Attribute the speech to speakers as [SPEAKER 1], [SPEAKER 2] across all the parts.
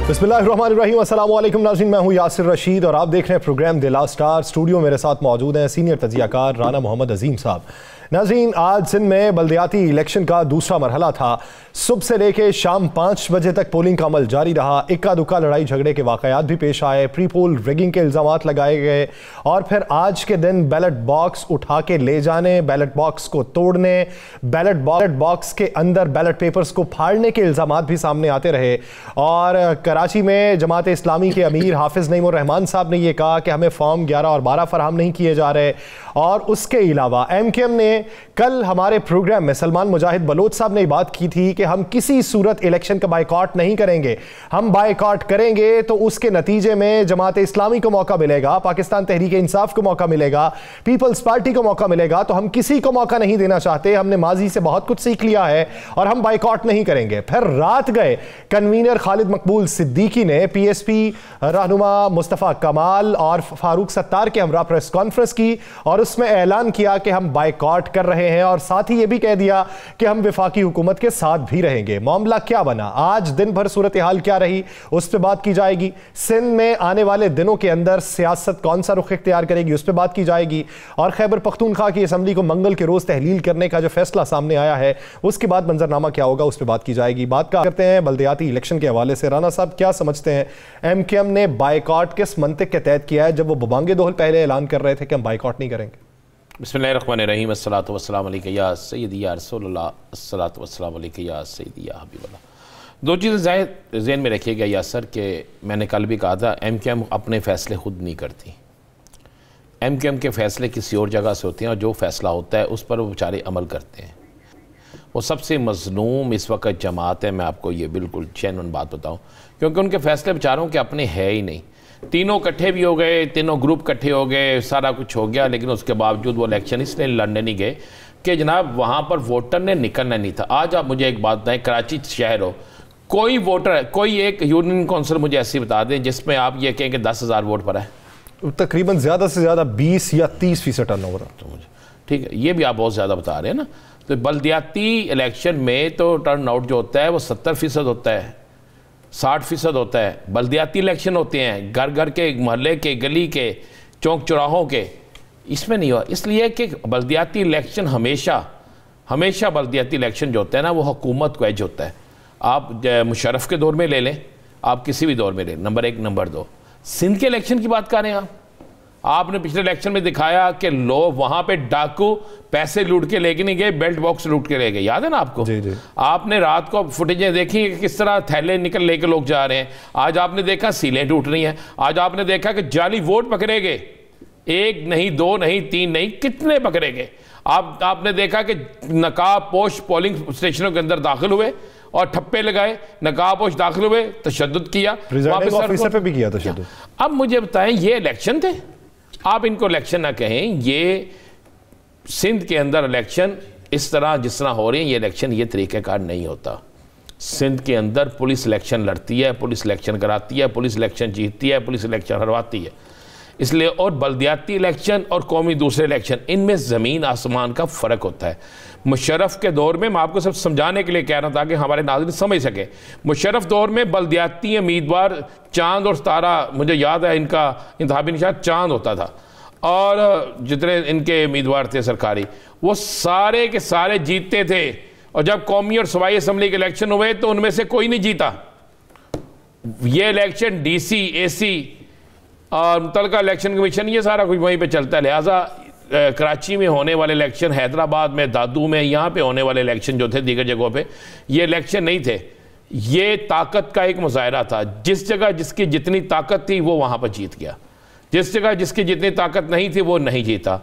[SPEAKER 1] बिस्मिल्लाहिर्रहमानिर्रहीम, अस्सलाम वालेकुम नाज़रीन, मैं हूं यासिर रशीद और आप देख रहे हैं program the last star. Studio मेरे साथ मौजूद हैं सीनियर तजियाकार राना मोहम्मद अजीम साहब। नाज़रीन, आज सिंध में बल्दियाती इलेक्शन का दूसरा मरहला था। सुबह से लेकर शाम 5 बजे तक पोलिंग का अमल जारी रहा। इक्का दुक्का लड़ाई झगड़े के वाकयात भी पेश आए, प्री पोल रिगिंग के इल्ज़ामात लगाए गए और फिर आज के दिन बैलेट बॉक्स उठा के ले जाने, बैलेट बॉक्स को तोड़ने, बैलेट बॉक्स के अंदर बैलेट पेपर्स को फाड़ने के इल्ज़ामात भी सामने आते रहे। और कराची में जमात इस्लामी के अमीर हाफिज़ नईमुर रहमान साहब ने यह कहा कि हमें फॉर्म 11 और 12 फराहम नहीं किए जा रहे। और उसके अलावा MKM ने कल हमारे प्रोग्राम में सलमान मुजाहिद बलोच साहब ने बात की थी कि हम किसी सूरत इलेक्शन का बायकॉट नहीं करेंगे। हम बायकॉट करेंगे तो उसके नतीजे में जमात इस्लामी को मौका मिलेगा, पाकिस्तान तहरीक इंसाफ को मौका मिलेगा, पीपल्स पार्टी को मौका मिलेगा। तो हम किसी को मौका नहीं देना चाहते। हमने माजी से बहुत कुछ सीख लिया है और हम बायकॉट नहीं करेंगे। फिर रात गए कन्वीनर खालिद मकबूल सिद्दीकी ने PSP रहनुमा मुस्तफ़ा कमाल और फारूक सत्तार के हमरा प्रेस कॉन्फ्रेंस की और उसमें ऐलान किया कि हम बायकॉट कर रहे हैं और साथ ही यह भी कह दिया कि हम वफाकी हुकूमत के साथ भी रहेंगे। मामला क्या बना, आज दिन भर सूरत हाल क्या रही, उस पर बात की जाएगी। सिंध में आने वाले दिनों के अंदर सियासत कौन सा रुख इख्तियार करेगी, उस पर बात की जाएगी। और खैबर पख्तूनख्वा की असम्बली को मंगल के रोज तहलील करने का जो फैसला सामने आया है, उसके बाद मंजरनामा क्या होगा, उस पर बात की जाएगी। बात करते हैं बल्दियाती इलेक्शन के हवाले से। राना साहब, क्या समझते हैं, MKM ने बायकॉट किस मंतिक के तहत किया है जब वो बबांगे दोहल पहले ऐलान कर रहे थे कि हम बायकॉट नहीं करेंगे?
[SPEAKER 2] बिस्मिल्लाहिर्रहमानिर्रहीम, अस्सलातु वस्सलामु अलैका या सय्यदी या रसूलल्लाह, अस्सलातु वस्सलामु अलैका या सय्यदी या हबीबल्लाह। दो चीज़ें ज़हन में रखिएगा यासर कि मैंने कल भी कहा था MKM अपने फ़ैसले ख़ुद नहीं करती। MKM के फ़ैसले किसी और जगह से होते हैं और जो फ़ैसला होता है उस पर वो बेचारे अमल करते हैं। वो सबसे मज़लूम इस वक्त जमात है, मैं आपको ये बिल्कुल जेन्युइन बात बताऊँ, क्योंकि उनके फ़ैसले बेचारों के अपने है ही नहीं। तीनों इकट्ठे भी हो गए, तीनों ग्रुप इकट्ठे हो गए, सारा कुछ हो गया, लेकिन उसके बावजूद वो इलेक्शन इसलिए लड़ने नहीं गए कि जनाब वहाँ पर वोटर ने निकलना नहीं था। आज आप मुझे एक बात बताएं, कराची शहर हो, कोई वोटर, कोई एक यूनियन काउंसिल मुझे ऐसी बता दें जिसमें आप ये कहें कि 10,000 वोट पर है।
[SPEAKER 1] तकरीबन ज़्यादा से ज़्यादा 20 या 30% टर्नओवर।
[SPEAKER 2] तो मुझे ठीक है, ये भी आप बहुत ज़्यादा बता रहे हैं ना। तो बल्दियाती इलेक्शन में तो टर्न आउट जो होता है वो 70% होता है, 60% होता है। बल्दियाती इलेक्शन होते हैं घर घर के, मोहल्ले के, गली के, चौक चौराहों के, इसमें नहीं हुआ। इसलिए कि बल्दियाती इलेक्शन हमेशा बल्दियाती इलेक्शन जो होता है ना वो हुकूमत को एज होता है। आप मुशर्रफ के दौर में ले लें, आप किसी भी दौर में लें, नंबर 1। नंबर 2, सिंध के इलेक्शन की बात कर रहे हैं आपने पिछले इलेक्शन में दिखाया कि लोग वहां पे डाकू पैसे लूट के लेके नहीं गए, बेल्ट बॉक्स लूट के ले गए, याद है ना आपको?
[SPEAKER 1] जी जी।
[SPEAKER 2] आपने रात को फुटेजें देखी कि किस तरह थैले निकल लेके लोग जा रहे हैं। आज आपने देखा सीलें टूट रही हैं। आज आपने देखा कि जाली वोट पकड़े गए, 1 नहीं 2 नहीं 3 नहीं, कितने पकड़े गए। आपने देखा कि नकाब पोश पोलिंग स्टेशनों के अंदर दाखिल हुए और ठप्पे लगाए, नकाब पोश दाखिल हुए, तशद्दुद किया,
[SPEAKER 1] ऑफिसर पे भी किया तशद्दुद।
[SPEAKER 2] अब मुझे बताएं, ये इलेक्शन थे? आप इनको इलेक्शन ना कहें। ये सिंध के अंदर इलेक्शन इस तरह जिस तरह हो रही है, ये इलेक्शन ये तरीक़ेकार नहीं होता। सिंध के अंदर पुलिस इलेक्शन लड़ती है, पुलिस इलेक्शन कराती है, पुलिस इलेक्शन जीतती है, पुलिस इलेक्शन हरवाती है। इसलिए और बल्दियाती इलेक्शन और कौमी दूसरे इलेक्शन, इनमें ज़मीन आसमान का फ़र्क होता है। मुशर्रफ के दौर में, मैं आपको सब समझाने के लिए कह रहा था कि हमारे नाज़रीन समझ सके, मुशर्रफ दौर में बल्दियाती उम्मीदवार चांद और तारा, मुझे याद है इनका इंतखाबी निशान चांद होता था, और जितने इनके उम्मीदवार थे सरकारी, वो सारे के सारे जीतते थे। और जब कौमी और सूबाई असम्बली के इलेक्शन हुए तो उनमें से कोई नहीं जीता। ये इलेक्शन DC, AC और मुतल्लिका इलेक्शन कमीशन, ये सारा कुछ वहीं पे चलता है। लिहाजा कराची में होने वाले इलेक्शन, हैदराबाद में, दादू में, यहाँ पे होने वाले इलेक्शन जो थे दीगर जगहों पे, ये इलेक्शन नहीं थे, ये ताकत का एक मुजाहरा था। जिस जगह जिसकी जितनी ताकत थी वो वहाँ पर जीत गया, जिस जगह जिसकी जितनी ताकत नहीं थी वो नहीं जीता।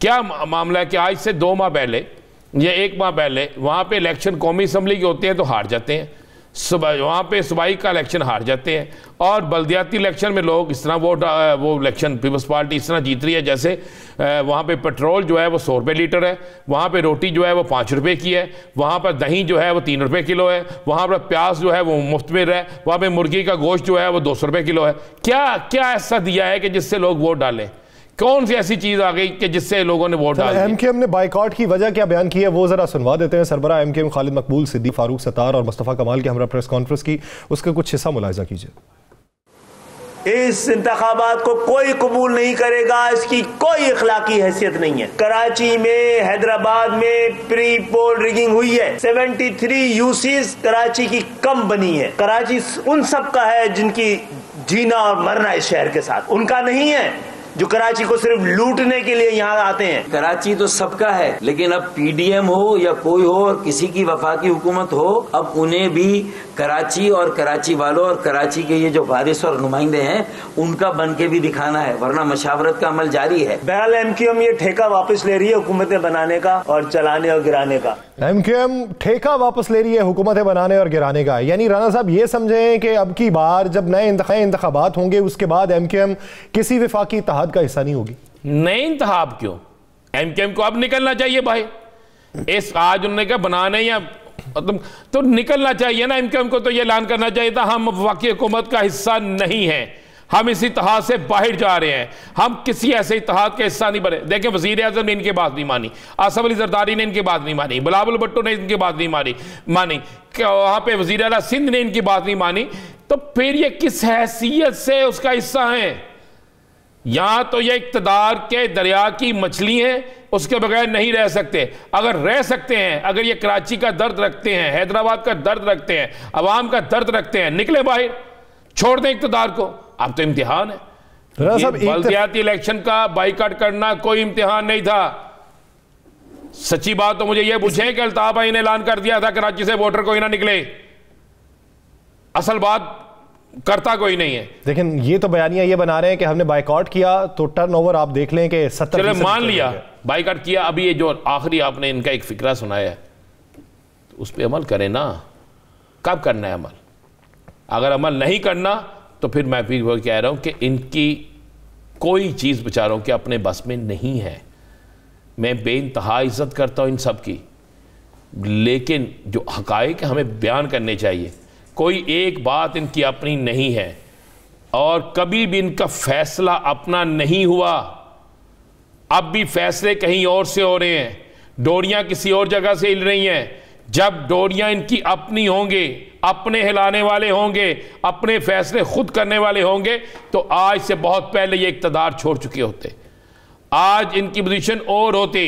[SPEAKER 2] क्या मामला है कि आज से 2 माह पहले या 1 माह पहले वहाँ पे इलेक्शन कौमी असम्बली के होते हैं तो हार जाते हैं, वहाँ पे सूबाई का इलेक्शन हार जाते हैं, और बल्दियाती इलेक्शन में लोग इस तरह वो इलेक्शन पीपल्स पार्टी इस तरह जीत रही है जैसे वहाँ पे पेट्रोल जो है वो 100 रुपये लीटर है, वहाँ पे रोटी जो है वो 5 रुपये की है, वहाँ पर दही जो है वो 3 रुपये किलो है, वहाँ पर प्याज जो है वो मुफ्त में है, वहाँ पे मुर्गी का गोश्त जो है वो 200 रुपये किलो है। क्या क्या ऐसा दिया है कि जिससे लोग वोट डालें? कौन सी ऐसी चीज आ गई कि जिससे लोगों ने वोट डाल दिया?
[SPEAKER 1] एमकेएम ने बाइकआउट की वजह क्या बयान की है वो जरा सुनवा देते हैं। सरबराह एमकेएम खालिद मकबूल, सिद्दीक फारूक सत्तार और मुस्तफ़ा कमाल की हमरा प्रेस कॉन्फ्रेंस की, उसका कुछ हिस्सा मुलाहिजा कीजिए।
[SPEAKER 3] इस इंतखाबात को कोई कबूल नहीं करेगा, इसकी कोई इखलाकी हैसियत नहीं है। कराची में, हैदराबाद में प्री पोल रिगिंग हुई है। 73 यूसीज कराची की कम बनी है। कराची उन सब का है जिनकी जीना और मरना इस शहर के साथ, उनका नहीं है जो कराची को सिर्फ लूटने के लिए यहाँ आते हैं।
[SPEAKER 4] कराची तो सबका है, लेकिन अब पीडीएम हो या कोई हो और किसी की वफाकी हुकूमत हो, अब उन्हें भी कराची और कराची वालों और कराची के ये जो वारिस और नुमाइंदे हैं उनका बन के भी दिखाना है, वरना मशावरत का अमल जारी है।
[SPEAKER 3] बहरहाल एमकेएम ये ठेका वापस ले रही है हुकूमतें बनाने का और चलाने और गिराने का।
[SPEAKER 1] एमकेएम ठेका वापस ले रही है हुकूमतें बनाने और गिराने का, यानी राना साहब ये समझें कि अब की बार जब नए इंतखाबात होंगे उसके बाद एमकेएम किसी वफाकी इत्तेहाद का हिस्सा नहीं होगी।
[SPEAKER 2] नए इंतखाब क्यों? एमकेएम को अब निकलना चाहिए भाई। इस आज उन्होंने कहा बनाने या तो निकलना चाहिए ना। एमकेएम को तो ये ऐलान करना चाहिए था हम वफाकी हुकूमत का हिस्सा नहीं है, हम इस इत्तेहाद से बाहर जा रहे हैं, हम किसी ऐसे इत्तेहाद का हिस्सा नहीं बने। देखें, वजीर आज़म ने इनकी बात नहीं मानी, आसफ अली जरदारी ने इनकी बात नहीं मानी, बिलावल भुट्टो ने इनकी बात नहीं मानी, वहां पे वजीर आला सिंध ने इनकी बात नहीं मानी, तो फिर ये किस हैसियत से उसका हिस्सा है? यहां तो ये इक्तदार के दरिया की मछली है, उसके बगैर नहीं रह सकते। अगर रह सकते हैं, अगर ये कराची का दर्द रखते हैं, हैदराबाद का दर्द रखते हैं, अवाम का दर्द रखते हैं, निकले बाहर, छोड़ दें इक्तदार को। अब तो इम्तिहान है। बल्दियाती इलेक्शन का बाइकआउट करना कोई इम्तिहान नहीं था। सच्ची बात तो मुझे यह पूछें कि अल्ताफ भाई ने ऐलान कर दिया था कराची से वोटर कोई ना निकले, असल बात करता कोई नहीं है।
[SPEAKER 1] लेकिन ये तो बयानियां ये बना रहे हैं कि हमने बाइकआउट किया तो टर्नओवर आप देख लें कि 70%
[SPEAKER 2] मान लिया बाइकआउट किया। अभी ये जो आखिरी आपने इनका एक फिक्रा सुनाया है तो उस पर अमल करें ना। कब करना है अमल? अगर अमल नहीं करना तो फिर मैं भी वो कह रहा हूं कि इनकी कोई चीज़ बेचारों के अपने बस में नहीं है। मैं बेइंतहा इज्जत करता हूं इन सब की, लेकिन जो हकायक हमें बयान करने चाहिए। कोई एक बात इनकी अपनी नहीं है और कभी भी इनका फैसला अपना नहीं हुआ। अब भी फैसले कहीं और से हो रहे हैं, डोरियां किसी और जगह से हिल रही हैं। जब डोरियां इनकी अपनी होंगे, अपने हिलाने वाले होंगे, अपने फैसले खुद करने वाले होंगे, तो आज से बहुत पहले ये इक़्तिदार छोड़ चुके होते। आज इनकी पोजीशन और होती।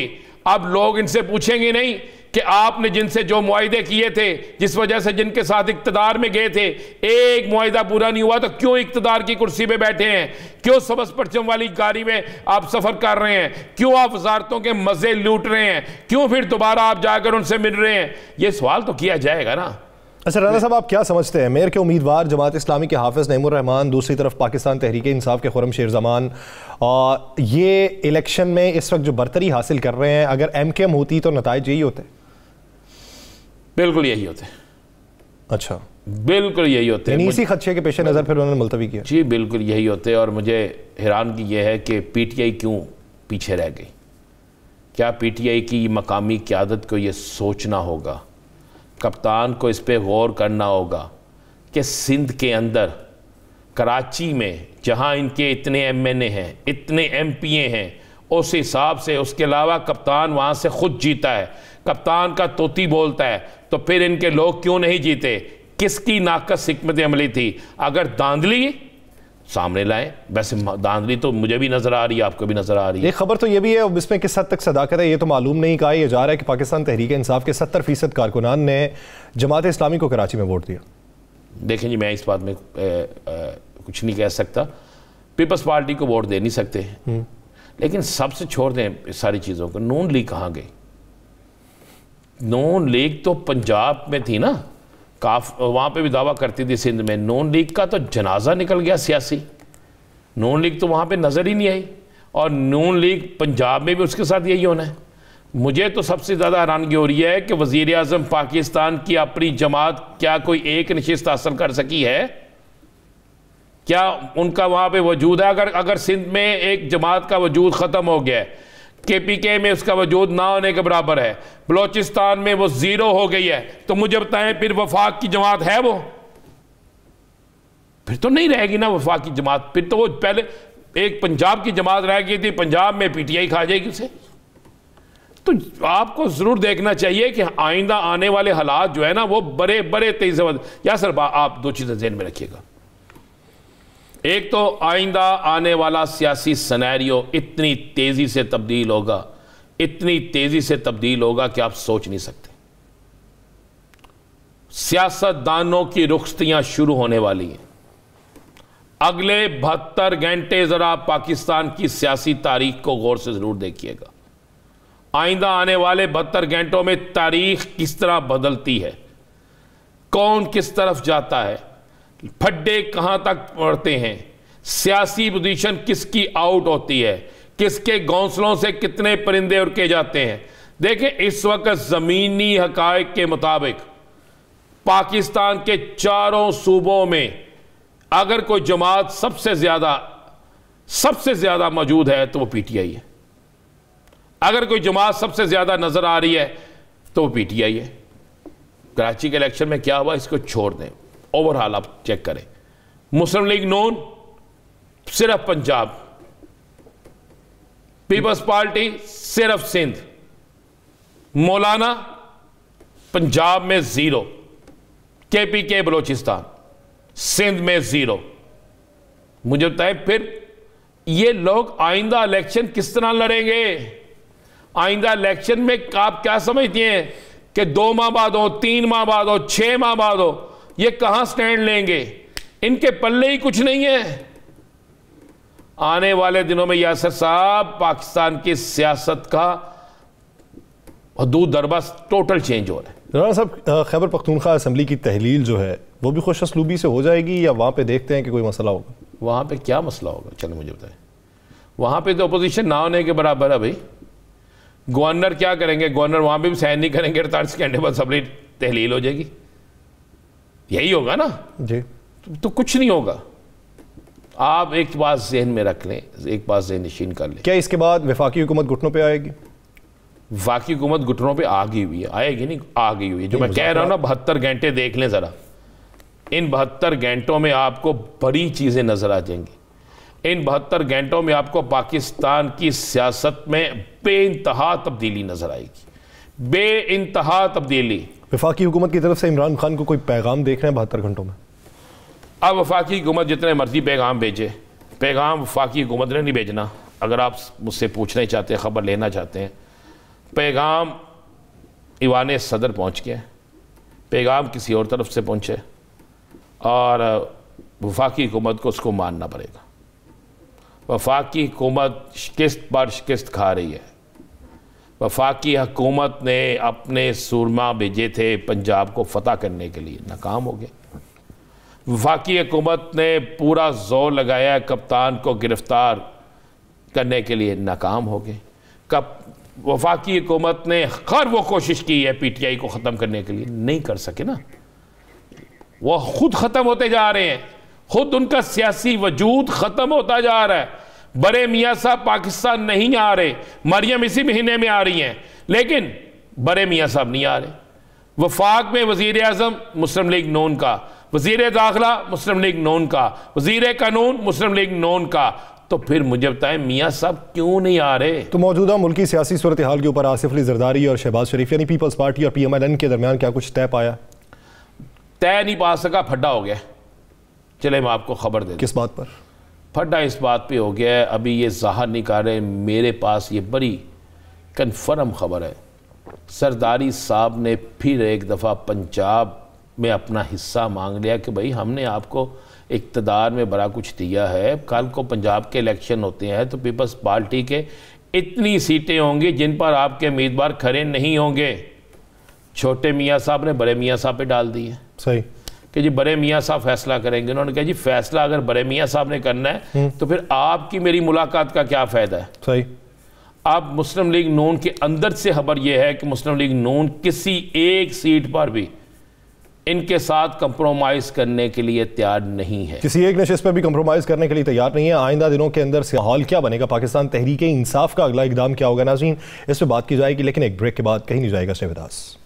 [SPEAKER 2] अब लोग इनसे पूछेंगे नहीं कि आपने जिनसे जो मुआहिदे किए थे, जिस वजह से जिनके साथ इक़्तिदार में गए थे, एक मुआहिदा पूरा नहीं हुआ तो क्यों इक़्तिदार की कुर्सी पे बैठे हैं? क्यों सबस परचम वाली गाड़ी में आप सफर कर रहे हैं? क्यों आप वजारतों के मजे लूट रहे हैं? क्यों फिर दोबारा आप जाकर उनसे मिल रहे हैं? ये सवाल तो किया जाएगा ना।
[SPEAKER 1] अच्छा राना साहब, आप क्या समझते हैं मेयर के उम्मीदवार जमात इस्लामी के हाफिज नईमुर रहमान, दूसरी तरफ पाकिस्तान तहरीक इंसाफ के खुर्रम शेर जमान, ये इलेक्शन में इस वक्त जो बरतरी हासिल कर रहे हैं, अगर एमकेएम होती तो नताइज यही होते?
[SPEAKER 2] बिल्कुल यही होते।
[SPEAKER 1] अच्छा,
[SPEAKER 2] बिल्कुल यही होते।
[SPEAKER 1] इसी खदशे के पेश नज़र फिर उन्होंने मुलतवी किया।
[SPEAKER 2] जी बिल्कुल यही होते। और मुझे हैरानगी यह है कि पीटीआई क्यों पीछे रह गई। क्या पीटीआई की मकामी क़यादत को यह सोचना होगा, कप्तान को इस पर गौर करना होगा कि सिंध के अंदर, कराची में, जहां इनके इतने एमएनए हैं, इतने एमपीए हैं, उस हिसाब से उसके अलावा कप्तान वहां से खुद जीता है, कप्तान का तोती बोलता है, तो फिर इनके लोग क्यों नहीं जीते? किसकी नाकस हिकमत अमली थी? अगर धांधली सामने लाएं। वैसे धांधली तो मुझे भी नजर आ रही है, आपको भी नजर आ रही है।
[SPEAKER 1] एक खबर तो ये भी है, इसमें किस हद तक सदाकत है ये तो मालूम नहीं। कहा यह जा रहा है कि पाकिस्तान तहरीक इंसाफ के 70% कारकुनान ने जमात इस्लामी को कराची में वोट दिया।
[SPEAKER 2] देखें जी, मैं इस बात में कुछ नहीं कह सकता। पीपल्स पार्टी को वोट दे नहीं सकते, लेकिन सबसे छोड़ दें सारी चीज़ों को। नून लीग कहाँ गई? नून लीग तो पंजाब में थी ना, वहाँ पे भी दावा करती थी सिंध में। नून लीग का तो जनाजा निकल गया सियासी। नून लीग तो वहाँ पे नज़र ही नहीं आई, और नून लीग पंजाब में भी उसके साथ यही होना है। मुझे तो सबसे ज़्यादा हैरानगी हो रही है कि वज़ीर आज़म पाकिस्तान की अपनी जमात क्या कोई एक नशिस्त हासिल कर सकी है? क्या उनका वहाँ पे वजूद है? अगर सिंध में एक जमात का वजूद ख़त्म हो गया है, केपीके में उसका वजूद ना होने के बराबर है, बलोचिस्तान में वो जीरो हो गई है, तो मुझे बताएं फिर वफाक की जमात है? वो फिर तो नहीं रहेगी ना वफाक की जमात। फिर तो वो पहले एक पंजाब की जमात रह गई थी, पंजाब में पीटीआई खा जाएगी उसे। तो आपको जरूर देखना चाहिए कि आइंदा आने वाले हालात जो है ना वो बड़े बड़े तेजी से। या सर आप दो चीजें ज़हन में रखिएगा, एक तो आइंदा आने वाला सियासी सिनेरियो इतनी तेजी से तब्दील होगा, इतनी तेजी से तब्दील होगा कि आप सोच नहीं सकते। सियासतदानों की रुखसतियां शुरू होने वाली हैं। अगले 72 घंटे जरा पाकिस्तान की सियासी तारीख को गौर से जरूर देखिएगा। आइंदा आने वाले 72 घंटों में तारीख किस तरह बदलती है, कौन किस तरफ जाता है, फड्डे कहां तक पड़ते हैं, सियासी पोजीशन किसकी आउट होती है, किसके घोंसलों से कितने परिंदे उड़ के जाते हैं। देखें, इस वक्त जमीनी हकायक के मुताबिक पाकिस्तान के चारों सूबों में अगर कोई जमात सबसे ज्यादा मौजूद है तो वो पीटीआई है। अगर कोई जमात सबसे ज्यादा नजर आ रही है तो वो पीटीआई है। कराची के इलेक्शन में क्या हुआ इसको छोड़ दें, ओवरऑल आप चेक करें। मुस्लिम लीग नून सिर्फ पंजाब, पीपल्स पार्टी सिर्फ सिंध, मौलाना पंजाब में 0, केपीके बलोचिस्तान, सिंध में 0। मुझे बताए फिर ये लोग आइंदा इलेक्शन किस तरह लड़ेंगे? आइंदा इलेक्शन में आप क्या समझते हैं कि 2 माह बाद हो, 3 माह बाद हो, 6 माह बाद हो, ये कहां स्टैंड लेंगे? इनके पल्ले ही कुछ नहीं है। आने वाले दिनों में यासर साहब पाकिस्तान की सियासत का हदूद दरबस टोटल चेंज हो रहा है।
[SPEAKER 1] राना साहब, खैबर पख्तूनख्वा असम्बली की तहलील जो है वो भी खुश असलूबी से हो जाएगी या वहां पे देखते हैं कि कोई मसला होगा?
[SPEAKER 2] वहां पे क्या मसला होगा, चलो मुझे बताएं। वहां पे तो अपोजिशन ना होने के बराबर है भाई। गवर्नर क्या करेंगे? गवर्नर वहां पे भी साइन नहीं करेंगे, 48 घंटे बाद असम्बली तहलील हो जाएगी। यही होगा ना
[SPEAKER 1] जी।
[SPEAKER 2] तो कुछ नहीं होगा। आप एक बात ज़हन में रख लें, एक बात ज़हन नशीन कर लें।
[SPEAKER 1] क्या इसके बाद वफाकी हुकूमत घुटनों पे आएगी?
[SPEAKER 2] वफाकी हुकूमत घुटनों पे आ गई हुई है, आएगी नहीं, आ गई हुई है। जो मैं कह रहा हूं ना, 72 घंटे देख लें ज़रा। इन 72 घंटों में आपको बड़ी चीज़ें नज़र आ जाएंगी। इन 72 घंटों में आपको पाकिस्तान की सियासत में बेइंतहा तब्दीली नज़र आएगी, बेइंतहा तब्दीली।
[SPEAKER 1] वफाकी हुकूमत की तरफ से इमरान खान को कोई पैगाम देख रहे हैं 72 घंटों में?
[SPEAKER 2] अब वफाकी हुकूमत जितने मर्जी पैगाम भेजे, पैगाम वफाकी हुकूमत ने नहीं भेजना। अगर आप मुझसे पूछना ही चाहते हैं, ख़बर लेना चाहते हैं, पैगाम ईवान सदर पहुँच गया, पैगाम किसी और तरफ से पहुँचे और वफाकी हुकूमत को उसको मानना पड़ेगा। वफाकी हुकूमत शिकस्त पर शिकस्त खा रही है। वफाकी हुकूमत ने अपने सूरमा भेजे थे पंजाब को फतह करने के लिए, नाकाम हो गए। वफाकी हुकूमत ने पूरा जोर लगाया कप्तान को गिरफ्तार करने के लिए, नाकाम हो गए। वफाकी हुकूमत ने हर वो कोशिश की है पीटीआई को ख़त्म करने के लिए, नहीं कर सके ना। वो खुद ख़त्म होते जा रहे हैं, खुद उनका सियासी वजूद ख़त्म होता जा रहा है। बड़े मियाँ साहब पाकिस्तान नहीं आ रहे, मरियम इसी महीने में आ रही हैं, लेकिन बड़े मियाँ साहब नहीं आ रहे। वफाक में वज़ीर आज़म मुस्लिम लीग नून का, वज़ीर दाखिला मुस्लिम लीग नून का, वज़ीर कानून मुस्लिम लीग नून का। तो फिर मुझे बताएं मियाँ साहब क्यों नहीं आ रहे?
[SPEAKER 1] तो मौजूदा मुल्की सियासी सूरत हाल के ऊपर आसिफ अली जरदारी और शहबाज शरीफ यानी पीपल्स पार्टी और PMLN के दरमियान क्या कुछ तय पाया?
[SPEAKER 2] तय नहीं पा सका, फड्डा हो गया। चले मैं आपको खबर दे दूं।
[SPEAKER 1] किस बात पर
[SPEAKER 2] फड्डा? इस बात पे हो गया है, अभी ये ज़ाहिर नहीं कर रहे, मेरे पास ये बड़ी कन्फर्म खबर है। सरदारी साहब ने फिर एक दफ़ा पंजाब में अपना हिस्सा मांग लिया कि भाई हमने आपको इक़्तिदार में बड़ा कुछ दिया है, कल को पंजाब के इलेक्शन होते हैं तो पीपल्स पार्टी के इतनी सीटें होंगी जिन पर आपके उम्मीदवार खड़े नहीं होंगे। छोटे मियाँ साहब ने बड़े मियाँ साहब पे डाल दी है
[SPEAKER 1] सही
[SPEAKER 2] कि जी बड़े मियाँ साहब फैसला करेंगे। उन्होंने कहा जी फैसला अगर बड़े मियाँ साहब ने करना है तो फिर आपकी मेरी मुलाकात का क्या फ़ायदा है?
[SPEAKER 1] सही।
[SPEAKER 2] अब मुस्लिम लीग नून के अंदर से खबर यह है कि मुस्लिम लीग नून किसी एक सीट पर भी इनके साथ कंप्रोमाइज़ करने के लिए तैयार नहीं है,
[SPEAKER 1] किसी एक नशिस्त पर भी कंप्रोमाइज़ करने के लिए तैयार नहीं है। आइंदा दिनों के अंदर से माहौल क्या बनेगा? पाकिस्तान तहरीक इंसाफ का अगला इकदाम क्या होगा? नाज़रीन, इस पर बात की जाएगी, लेकिन एक ब्रेक के बाद कहीं नहीं जाएगा। Stay with us.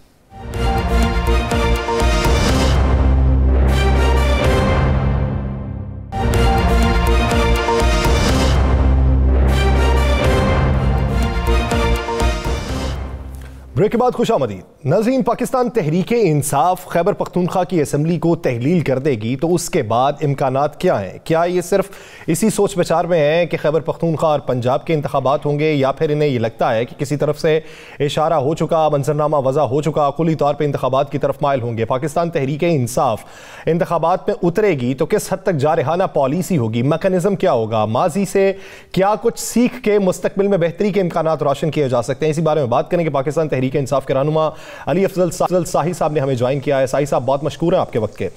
[SPEAKER 1] ब्रेक के बाद खुशामदीद। नाज़रीन, पाकिस्तान तहरीक इंसाफ खैबर पख्तूनख्वा की असम्बली को तहलील कर देगी तो उसके बाद इम्कानात क्या हैं? क्या ये सिर्फ इसी सोच विचार में है कि खैबर पख्तूनख्वा और पंजाब के इंतखाबात होंगे, या फिर इन्हें ये लगता है कि किसी तरफ से इशारा हो चुका, मंजरनामा वज़ा हो चुका, कुली तौर पर इंतखाबात की तरफ माइल होंगे? पाकिस्तान तहरीक इंसाफ इंतखाबात में उतरेगी तो किस हद तक जारहाना पॉलिसी होगी? मैकेनिज्म क्या होगा? माजी से क्या कुछ सीख के मुस्तकबिल में बेहतरी के इम्कानात रोशन किए जा सकते हैं? इसी बारे में बात करेंगे। पाकिस्तान तहरीक इंसाफ के रहनुमा अली अफजल शाही साहब ने हमें ज्वाइन किया है। शाही साहब, बहुत मशकूर हैं आपके वक्त के।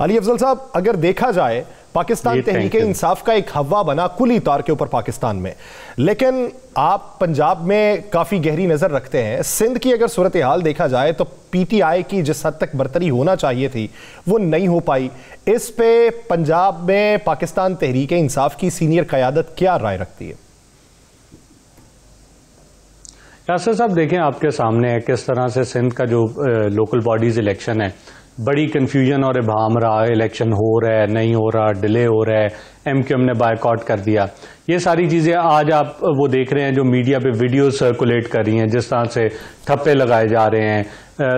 [SPEAKER 1] अली अफजल साहब, अगर देखा जाए पाकिस्तान तहरीक इंसाफ का एक हवा बना कुली तौर के ऊपर पाकिस्तान में, लेकिन आप पंजाब में काफी गहरी नजर रखते हैं। सिंध की अगर सूरत हाल देखा जाए तो पीटीआई की जिस हद तक बरतरी होना चाहिए थी वो नहीं हो पाई। इस पे पंजाब में पाकिस्तान तहरीक इंसाफ की सीनियर क़यादत क्या राय रखती है?
[SPEAKER 5] यासिर साहब, देखें आपके सामने है किस तरह से सिंध का जो लोकल बॉडीज इलेक्शन है, बड़ी कंफ्यूजन और इबाहम रहा। इलेक्शन हो रहा है, नहीं हो रहा, डिले हो रहा है, एमक्यूएम ने बायकॉट कर दिया। ये सारी चीज़ें आज आप वो देख रहे हैं जो मीडिया पे वीडियो सर्कुलेट कर रही हैं, जिस तरह से ठप्पे लगाए जा रहे हैं।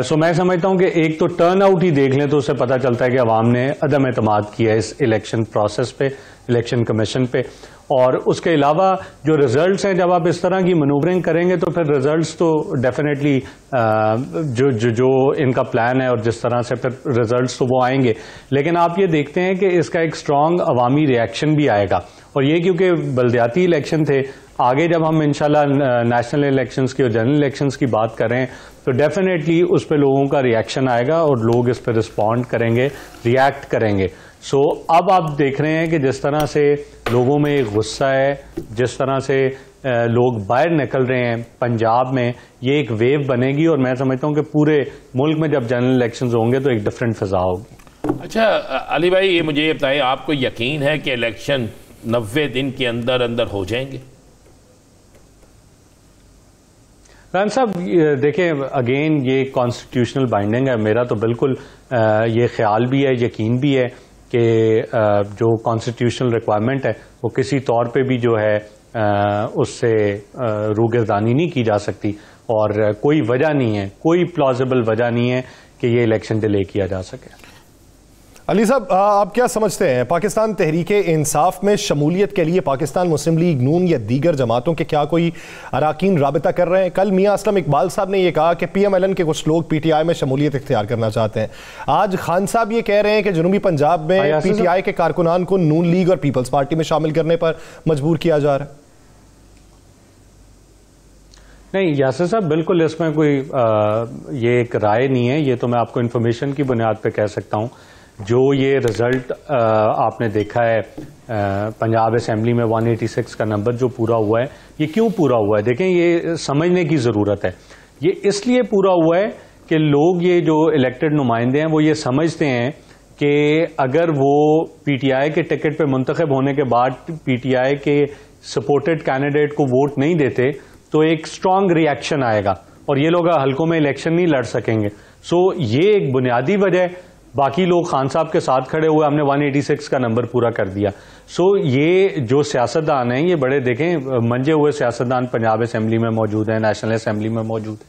[SPEAKER 5] सो मैं समझता हूं कि एक तो टर्न आउट ही देख लें तो उससे पता चलता है कि अवाम ने अदम एतमाद किया इस इलेक्शन प्रोसेस पे, इलेक्शन कमीशन पे। और उसके अलावा जो रिजल्ट्स हैं, जब आप इस तरह की मनूवरिंग करेंगे तो फिर रिजल्ट्स तो डेफिनेटली जो इनका प्लान है और जिस तरह से फिर रिजल्ट्स तो वो आएंगे। लेकिन आप ये देखते हैं कि इसका एक स्ट्रांग अवामी रिएक्शन भी आएगा, और ये क्योंकि बल्दियाती इलेक्शन थे। आगे जब हम इंशाल्लाह नेशनल इलेक्शंस की और जनरल इलेक्शंस की बात करें तो डेफिनेटली उस पर लोगों का रिएक्शन आएगा और लोग इस पर रिस्पॉन्ड करेंगे, रिएक्ट करेंगे। सो अब आप देख रहे हैं कि जिस तरह से लोगों में एक गुस्सा है, जिस तरह से लोग बाहर निकल रहे हैं पंजाब में, ये एक वेव बनेगी। और मैं समझता हूं कि पूरे मुल्क में जब जनरल इलेक्शंस होंगे तो एक डिफरेंट फिजा होगी।
[SPEAKER 2] अच्छा अली भाई, ये मुझे बताएं, आपको यकीन है कि इलेक्शन 90 दिन के अंदर अंदर हो जाएंगे?
[SPEAKER 5] रान साहब, देखें, अगेन ये कॉन्स्टिट्यूशनल बाइंडिंग है। मेरा तो बिल्कुल ये ख्याल भी है, यकीन भी है कि जो कॉन्स्टिट्यूशनल रिक्वायरमेंट है वो किसी तौर पे भी जो है उससे रूगर्दानी नहीं की जा सकती, और कोई वजह नहीं है, कोई प्लॉजिबल वजह नहीं है कि ये इलेक्शन डिले किया जा सके।
[SPEAKER 1] अली साहब, आप क्या समझते हैं, पाकिस्तान तहरीक इंसाफ में शमूलियत के लिए पाकिस्तान मुस्लिम लीग नून या दीगर जमातों के क्या कोई अराकीन राबिता कर रहे हैं? कल मियां असलम इकबाल साहब ने यह कहा कि PMLN के कुछ लोग PTI में शमूलियत इख्तियार करना चाहते हैं। आज खान साहब ये कह रहे हैं कि जनूबी पंजाब में PTI के कारकुनान को नून लीग और पीपल्स पार्टी में शामिल करने पर मजबूर किया जा रहा है।
[SPEAKER 5] नहीं यासिर साहब, बिल्कुल इसमें कोई ये एक राय नहीं है, ये तो मैं आपको इन्फॉर्मेशन की बुनियाद पे कह सकता हूँ। जो ये रिजल्ट आपने देखा है पंजाब असेंबली में 186 का नंबर जो पूरा हुआ है, ये क्यों पूरा हुआ है? देखें, ये समझने की ज़रूरत है। ये इसलिए पूरा हुआ है कि लोग, ये जो इलेक्टेड नुमाइंदे हैं, वो ये समझते हैं कि अगर वो PTI के टिकट पे मुंतखब होने के बाद PTI के सपोर्टेड कैंडिडेट को वोट नहीं देते तो एक स्ट्रांग रिएक्शन आएगा और ये लोग हल्कों में इलेक्शन नहीं लड़ सकेंगे। सो ये एक बुनियादी वजह। बाकी लोग खान साहब के साथ खड़े हुए, हमने 186 का नंबर पूरा कर दिया। सो ये जो सियासतदान हैं, ये बड़े, देखें, मंजे हुए सियासतदान पंजाब असेंबली में मौजूद हैं, नेशनल असेंबली में मौजूद है।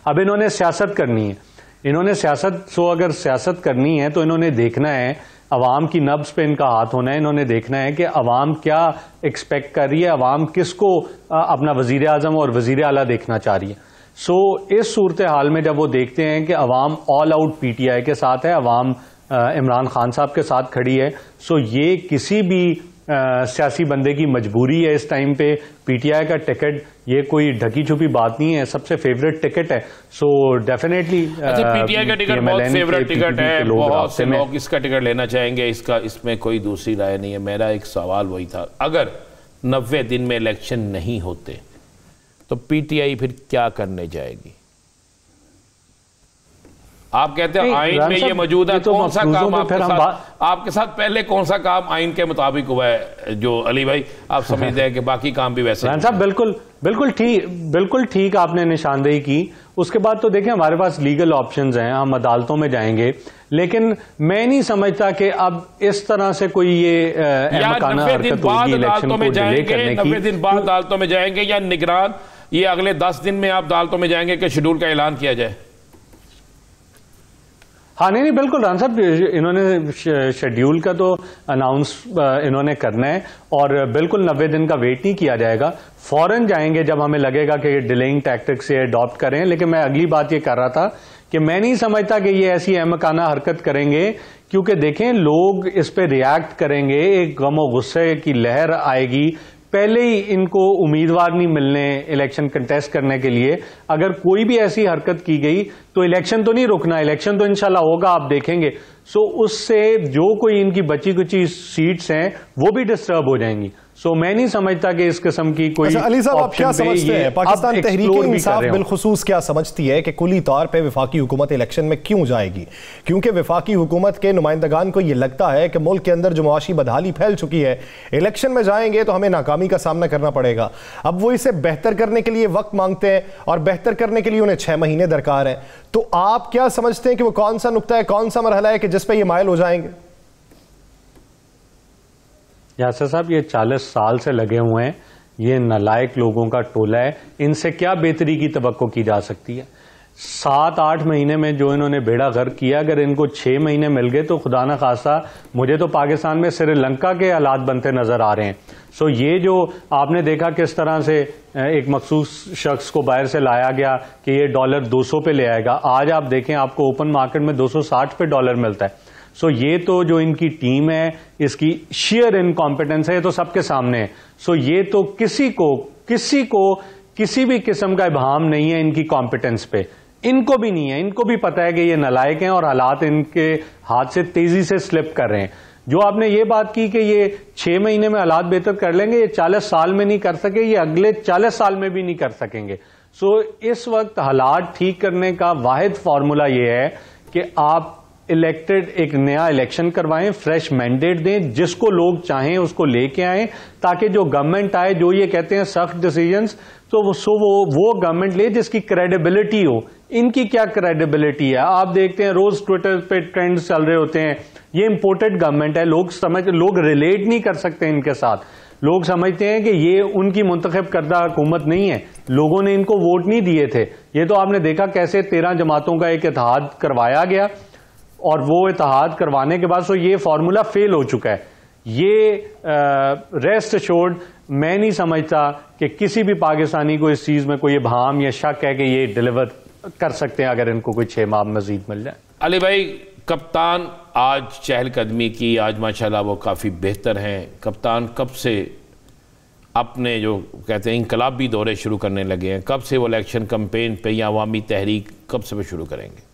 [SPEAKER 5] अब इन्होंने सियासत करनी है, इन्होंने सियासत, अगर सियासत करनी है तो इन्होंने देखना है, अवाम की नब्ज पे इनका हाथ होना है। इन्होंने देखना है कि अवाम क्या एक्सपेक्ट कर रही है, अवाम किसको अपना वजीर आजम और वजीर आला देखना चाह रही है। सो इस सूरत हाल में जब वो देखते हैं कि अवाम ऑल आउट PTI के साथ है, अवाम इमरान खान साहब के साथ खड़ी है, सो ये किसी भी सियासी बंदे की मजबूरी है इस टाइम पे। PTI का टिकट ये कोई ढकी छुपी बात नहीं है, सबसे फेवरेट टिकट है। सो डेफिनेटली
[SPEAKER 2] PTI का टिकट बहुत फेवरेट टिकट है, बहुत से लोग इसका टिकट लेना चाहेंगे, इसमें कोई दूसरी राय नहीं है। मेरा एक सवाल वही था, अगर 90 दिन में इलेक्शन नहीं होते तो PTI फिर क्या करने जाएगी? आप कहते हैं आइन में ये मौजूद है, कौन सा काम आपके साथ पहले कौन सा काम आइन के मुताबिक हुआ है जो अली भाई आप समझते हैं कि बाकी काम भी वैसे?
[SPEAKER 5] साहब बिल्कुल ठीक आपने निशानदेही की। उसके बाद तो देखें, हमारे पास लीगल ऑप्शंस हैं, हम अदालतों में जाएंगे, लेकिन मैं नहीं समझता कि अब इस तरह से कोई ये
[SPEAKER 2] 90 दिन बाद अदालतों में जाएंगे या निगरान ये अगले 10 दिन में आप अदालतों में जाएंगे कि शेड्यूल का ऐलान किया जाए?
[SPEAKER 5] हाँ नहीं बिल्कुल रान साहब, इन्होंने शेड्यूल का तो अनाउंस इन्होंने करना है और बिल्कुल 90 दिन का वेट नहीं किया जाएगा। फौरन जाएंगे जब हमें लगेगा कि ये डिलेइंग टैक्टिक से अडॉप्ट करें। लेकिन मैं अगली बात ये कर रहा था कि मैं नहीं समझता कि ये ऐसी अहमकाना हरकत करेंगे, क्योंकि देखें लोग इस पे रिएक्ट करेंगे, एक गम और गुस्से की लहर आएगी। पहले ही इनको उम्मीदवार नहीं मिलने इलेक्शन कंटेस्ट करने के लिए। अगर कोई भी ऐसी हरकत की गई तो इलेक्शन तो नहीं रुकना, इलेक्शन तो इंशाल्लाह होगा, आप देखेंगे। सो उससे जो कोई इनकी बची कुची सीट्स हैं वो भी डिस्टर्ब हो जाएंगी। सो मैं नहीं समझता कि इस किस्म की कोई
[SPEAKER 1] अली साहब आप क्या समझते हैं, पाकिस्तान तहरीक-ए-इंसाफ बिलखुसूस क्या समझती है कि कुली तौर पे वफाकी हुकूमत इलेक्शन में क्यों जाएगी? क्योंकि वफाकी हुकूमत के नुमाइंदगान को ये लगता है कि मुल्क के अंदर जो मुआशी बदहाली फैल चुकी है, इलेक्शन में जाएंगे तो हमें नाकामी का सामना करना पड़ेगा। अब वो इसे बेहतर करने के लिए वक्त मांगते हैं और बेहतर करने के लिए उन्हें 6 महीने दरकार है। तो आप क्या समझते हैं कि वो कौन सा नुक्ता है, कौन सा मरहला है कि जिस पे ये मायल हो जाएंगे?
[SPEAKER 5] यासर साहब, ये 40 साल से लगे हुए हैं, ये नालायक लोगों का टोला है, इनसे क्या बेहतरी की तवक्को की जा सकती है? 7-8 महीने में जो इन्होंने बेड़ा गर्क किया, अगर इनको 6 महीने मिल गए तो खुदा न खासा मुझे तो पाकिस्तान में श्रीलंका के हालात बनते नजर आ रहे हैं। सो ये जो आपने देखा किस तरह से एक मखसूस शख्स को बाहर से लाया गया कि ये डॉलर 200 पे ले आएगा, आज आप देखें आपको ओपन मार्केट में 260 पे डॉलर मिलता है। सो ये तो जो इनकी टीम है, इसकी शेयर इनकॉम्पिटेंस है, ये तो सबके सामने है। सो ये तो किसी को किसी भी किस्म का इबाम नहीं है इनकी कॉम्पिटेंस पे, इनको भी नहीं है। इनको भी पता है कि ये नालायक हैं और हालात इनके हाथ से तेजी से स्लिप कर रहे हैं। जो आपने ये बात की कि ये 6 महीने में हालात बेहतर कर लेंगे, ये 40 साल में नहीं कर सके, ये अगले 40 साल में भी नहीं कर सकेंगे। सो इस वक्त हालात ठीक करने का वाहिद फार्मूला ये है कि आप इलेक्टेड एक नया इलेक्शन करवाएं, फ्रेश मैंडेट दें, जिसको लोग चाहें उसको लेके आएं, ताकि जो गवर्नमेंट आए जो ये कहते हैं सख्त डिसीजंस, तो वो गवर्नमेंट ले जिसकी क्रेडिबिलिटी हो। इनकी क्या क्रेडिबिलिटी है? आप देखते हैं रोज ट्विटर पे ट्रेंड्स चल रहे होते हैं, ये इंपोर्टेड गवर्नमेंट है, लोग रिलेट नहीं कर सकते इनके साथ। लोग समझते हैं कि ये उनकी मुंतखब करदा हुकूमत नहीं है, लोगों ने इनको वोट नहीं दिए थे। ये तो आपने देखा कैसे 13 जमातों का एक इत्तेहाद करवाया गया और वो इत्तेहाद करवाने के बाद सो ये फार्मूला फेल हो चुका है। ये रेस्ट एश्योर्ड मैं नहीं समझता कि किसी भी पाकिस्तानी को इस चीज में कोई भाम या शक है कि ये डिलीवर कर सकते हैं अगर इनको कोई 6 माह मजीद मिल जाए।
[SPEAKER 2] अली भाई, कप्तान आज चहलकदमी की, आज माशाल्लाह वो काफ़ी बेहतर हैं। कप्तान कब से अपने जो कहते हैं इंकलाबी दौरे शुरू करने लगे हैं? कब से वो इलेक्शन कैंपेन पे या अवामी तहरीक कब से वो शुरू करेंगे?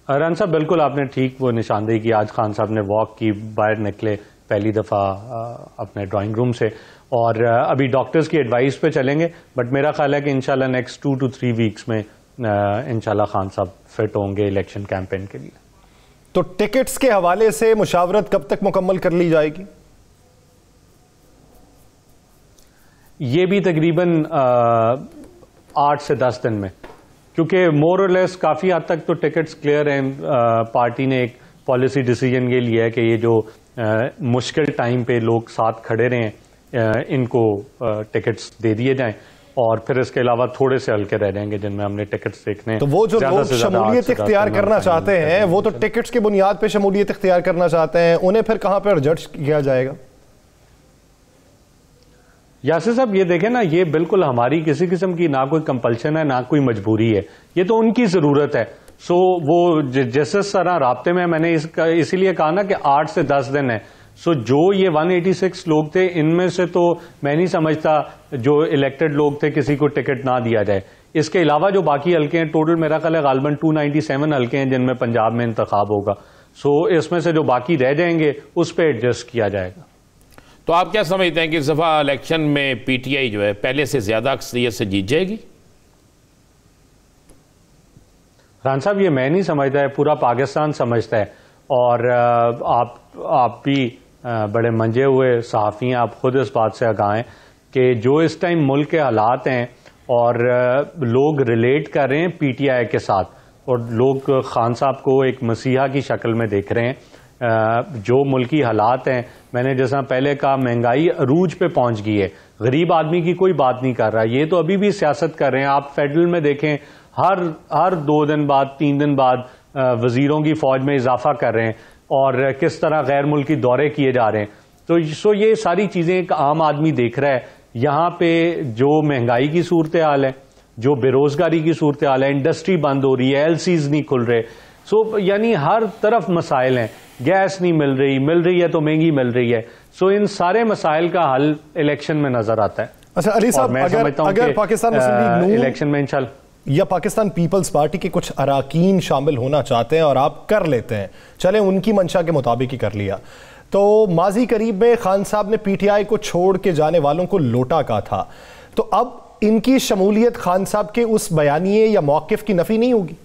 [SPEAKER 5] रान साहब, बिल्कुल आपने ठीक वो निशानदेही की। आज खान साहब ने वॉक की, बाहर निकले पहली दफ़ा अपने ड्राइंग रूम से, और अभी डॉक्टर्स की एडवाइस पे चलेंगे। बट मेरा ख्याल है कि इंशाल्लाह नेक्स्ट 2 to 3 वीक्स में इंशाल्लाह खान साहब फिट होंगे इलेक्शन कैंपेन के लिए।
[SPEAKER 1] तो टिकट्स के हवाले से मुशावरत कब तक मुकम्मल कर ली जाएगी?
[SPEAKER 5] ये भी तकरीबन 8 से 10 दिन में, क्योंकि मोर और लेस काफ़ी हद तक तो टिकट्स क्लियर हैं। पार्टी ने एक पॉलिसी डिसीजन ये लिया है कि ये जो मुश्किल टाइम पे लोग साथ खड़े रहें, इनको टिकट्स दे दिए जाएं, और फिर इसके अलावा थोड़े से हल्के रह जाएंगे जिनमें हमने टिकट्स देखने।
[SPEAKER 1] तो वो जो लोग शमूलियत इख्तियार करना चाहते हैं, वो तो टिकट्स की बुनियाद पे शमूलियत इख्तियार करना चाहते हैं, उन्हें फिर कहां पर जज किया जाएगा?
[SPEAKER 5] यासिर साहब, ये देखें ना, ये बिल्कुल हमारी किसी किस्म की ना कोई कंपल्शन है ना कोई मजबूरी है, ये तो उनकी जरूरत है। सो वो जिस तरह राब्ते में मैंने इसीलिए कहा ना कि 8 से 10 दिन है। सो जो ये 186 लोग थे, इनमें से तो मैं नहीं समझता जो इलेक्टेड लोग थे किसी को टिकट ना दिया जाए। इसके अलावा जो बाकी हल्के हैं, टोटल मेरा ख्याल है गालबन 297 हल्के हैं जिनमें पंजाब में इंतखाब होगा। सो इसमें से जो बाकी रह जाएंगे उस पर एडजस्ट किया जाएगा।
[SPEAKER 2] तो आप क्या समझते हैं कि इस दफा इलेक्शन में पीटीआई जो है पहले से ज्यादा अक्सरियत से जीत जाएगी?
[SPEAKER 5] रान साहब, ये मैं नहीं समझता है, पूरा पाकिस्तान समझता है। और आप भी बड़े मंजे हुए सहाफ़ी हैं, आप खुद इस बात से आगाह हैं कि जो इस टाइम मुल्क के हालात हैं और लोग रिलेट कर रहे हैं पीटीआई के साथ, और लोग खान साहब को एक मसीहा की शक्ल में देख रहे हैं। जो मुल्की हालात हैं, मैंने जैसा पहले कहा, महंगाई अरूज पे पहुंच गई है, गरीब आदमी की कोई बात नहीं कर रहा। ये तो अभी भी सियासत कर रहे हैं। आप फेडरल में देखें, हर 2 दिन बाद 3 दिन बाद वजीरों की फौज में इजाफा कर रहे हैं और किस तरह गैर मुल्की दौरे किए जा रहे हैं। तो ये सारी चीजें एक आम आदमी देख रहा है। यहाँ पे जो महंगाई की सूरत हाल है, जो बेरोजगारी की सूरत हाल है, इंडस्ट्री बंद हो रही है, एलसीज नहीं खुल रहे, यानी हर तरफ मसाइल हैं। गैस नहीं मिल रही है तो महंगी मिल रही है। इन सारे मसाइल का हल इलेक्शन में नजर आता है।
[SPEAKER 1] अच्छा अली साहब, अगर पाकिस्तान मुस्लिम लीग नून
[SPEAKER 5] इलेक्शन में इंशाल्लाह
[SPEAKER 1] या पाकिस्तान पीपल्स पार्टी के कुछ अराकीन शामिल होना चाहते हैं और आप कर लेते हैं, चले उनकी मंशा के मुताबिक ही कर लिया, तो माजी करीब में खान साहब ने पीटीआई को छोड़ के जाने वालों को लोटा कहा था, तो अब इनकी शमूलियत खान साहब के उस बयानिए या मौकिफ की नफी नहीं होगी?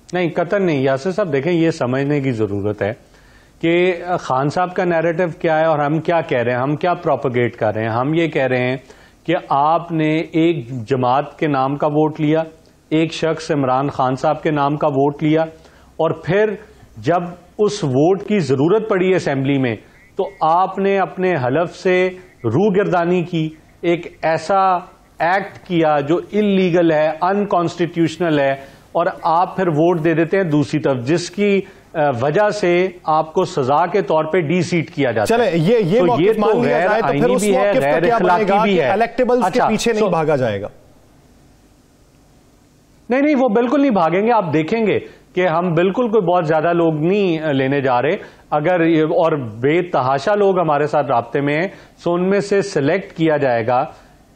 [SPEAKER 5] नहीं, कतई नहीं। यासिर साहब देखें, ये समझने की जरूरत है कि खान साहब का नैरेटिव क्या है और हम क्या कह रहे हैं, हम क्या प्रोपेगेट कर रहे हैं। हम ये कह रहे हैं कि आपने एक जमात के नाम का वोट लिया, एक शख्स इमरान खान साहब के नाम का वोट लिया, और फिर जब उस वोट की जरूरत पड़ी असेंबली में तो आपने अपने हलफ से रूगिरदानी की, एक ऐसा एक्ट किया जो इल्लीगल है, अनकॉन्स्टिट्यूशनल है, और आप फिर वोट दे देते हैं दूसरी तरफ, जिसकी वजह से आपको सजा के तौर पे डी सीट किया जाता है।
[SPEAKER 1] चले ये
[SPEAKER 5] तो
[SPEAKER 1] मौक़िफ़ मान लिया जाए तो फिर उस मौक़िफ़ का क्या बनेगा कि इलेक्टेबल्स के पीछे नहीं भागा जाएगा? नहीं, वो बिल्कुल नहीं भागेंगे। आप देखेंगे कि हम बिल्कुल कोई बहुत ज्यादा लोग नहीं लेने जा रहे, अगर और बेतहाशा लोग हमारे साथ राब्ते में हैं, सो उनमें से सिलेक्ट किया जाएगा।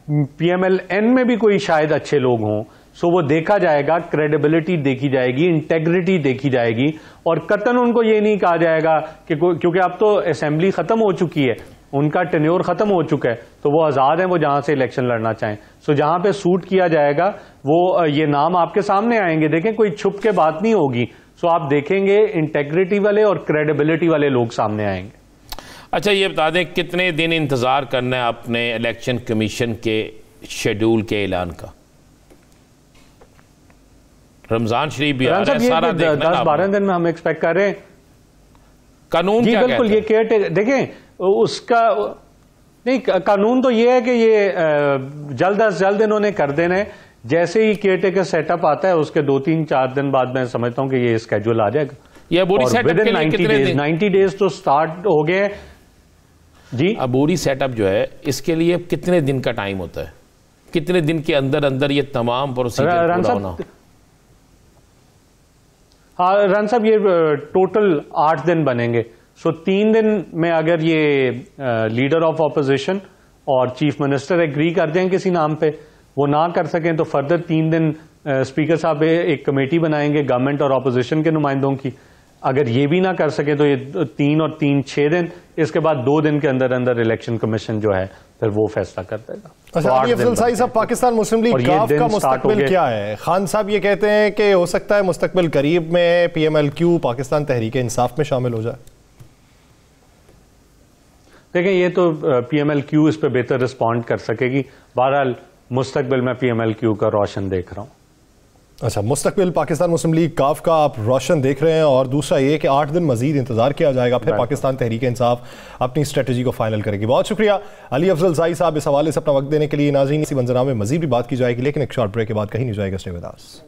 [SPEAKER 1] पीएमएलएन में भी कोई शायद अच्छे लोग हों, सो वो देखा जाएगा, क्रेडिबिलिटी देखी जाएगी, इंटेग्रिटी देखी जाएगी, और कतन उनको ये नहीं कहा जाएगा कि क्योंकि अब तो असेंबली खत्म हो चुकी है, उनका टेन्योर खत्म हो चुका है, तो वो आजाद हैं, वो जहां से इलेक्शन लड़ना चाहें। सो जहां पे सूट किया जाएगा वो ये नाम आपके सामने आएंगे। देखें, कोई छुप के बात नहीं होगी। सो आप देखेंगे इंटेग्रिटी वाले और क्रेडिबिलिटी वाले लोग सामने आएंगे।
[SPEAKER 2] अच्छा, ये बता दें कितने दिन इंतजार करना है आपने इलेक्शन कमीशन के शेड्यूल के ऐलान का? रमजान शरीफ भी आ रहा है, सारा
[SPEAKER 5] 10-12 दिन में हम एक्सपेक्ट कर रहे हैं।
[SPEAKER 2] कानून
[SPEAKER 5] जी
[SPEAKER 2] क्या
[SPEAKER 5] बिल्कुल, ये केयर देखें उसका नहीं, कानून तो ये है कि ये जल्द अज जल्द इन्होंने कर देना है। जैसे ही केयर टेकर सेटअप आता है उसके 2-3-4 दिन बाद मैं समझता हूं कि ये स्केड्यूल आ जाएगा।
[SPEAKER 2] ये अबूरी सेटअप के लिए कितने दिन?
[SPEAKER 5] 90 डेज तो स्टार्ट हो गए जी।
[SPEAKER 2] अबूरी सेटअप जो है इसके लिए कितने दिन का टाइम होता है? कितने दिन के अंदर अंदर ये तमाम प्रोसीजर पूरा होना?
[SPEAKER 5] हाँ रन साहब, ये टोटल 8 दिन बनेंगे। सो 3 दिन में अगर ये लीडर ऑफ ऑपोजिशन और चीफ मिनिस्टर एग्री कर जाएं किसी नाम पे, वो ना कर सकें तो फर्दर 3 दिन स्पीकर साहब एक कमेटी बनाएंगे गवर्नमेंट और ऑपोजिशन के नुमाइंदों की। अगर ये भी ना कर सके तो ये 3 और 3 6 दिन, इसके बाद 2 दिन के अंदर अंदर इलेक्शन कमीशन जो है फिर वो फैसला कर देगा।
[SPEAKER 1] अच्छा, अफजल साई साहब, पाकिस्तान मुस्लिम लीग काफ का मुस्तकबिल क्या है? खान साहब ये कहते हैं कि हो सकता है मुस्तकबिल करीब में पीएमएलक्यू पाकिस्तान तहरीक इंसाफ में शामिल हो जाए।
[SPEAKER 5] देखें, ये तो पीएमएलक्यू इस पे बेहतर रिस्पॉन्ड कर सकेगी। बहरहाल मुस्तकबिल में पीएमएलक्यू का रोशन देख रहा हूं।
[SPEAKER 1] अच्छा, मुस्तकबिल पाकिस्तान मुस्लिम लीग काफ का आप रोशन देख रहे हैं, और दूसरा ये कि 8 दिन मजीद इंतजार किया जाएगा, फिर पाकिस्तान तहरीक इंसाफ अपनी स्ट्रेटजी को फाइनल करेगी। बहुत शुक्रिया अली अफजल साई साहब इस हवाले से अपना वक्त देने के लिए। नाज़रीन, इसी मंजरनामे में मजीद भी बात की जाएगी, लेकिन एक शॉर्ट ब्रेक के बाद कहीं नहीं जाएगा। Stay with us.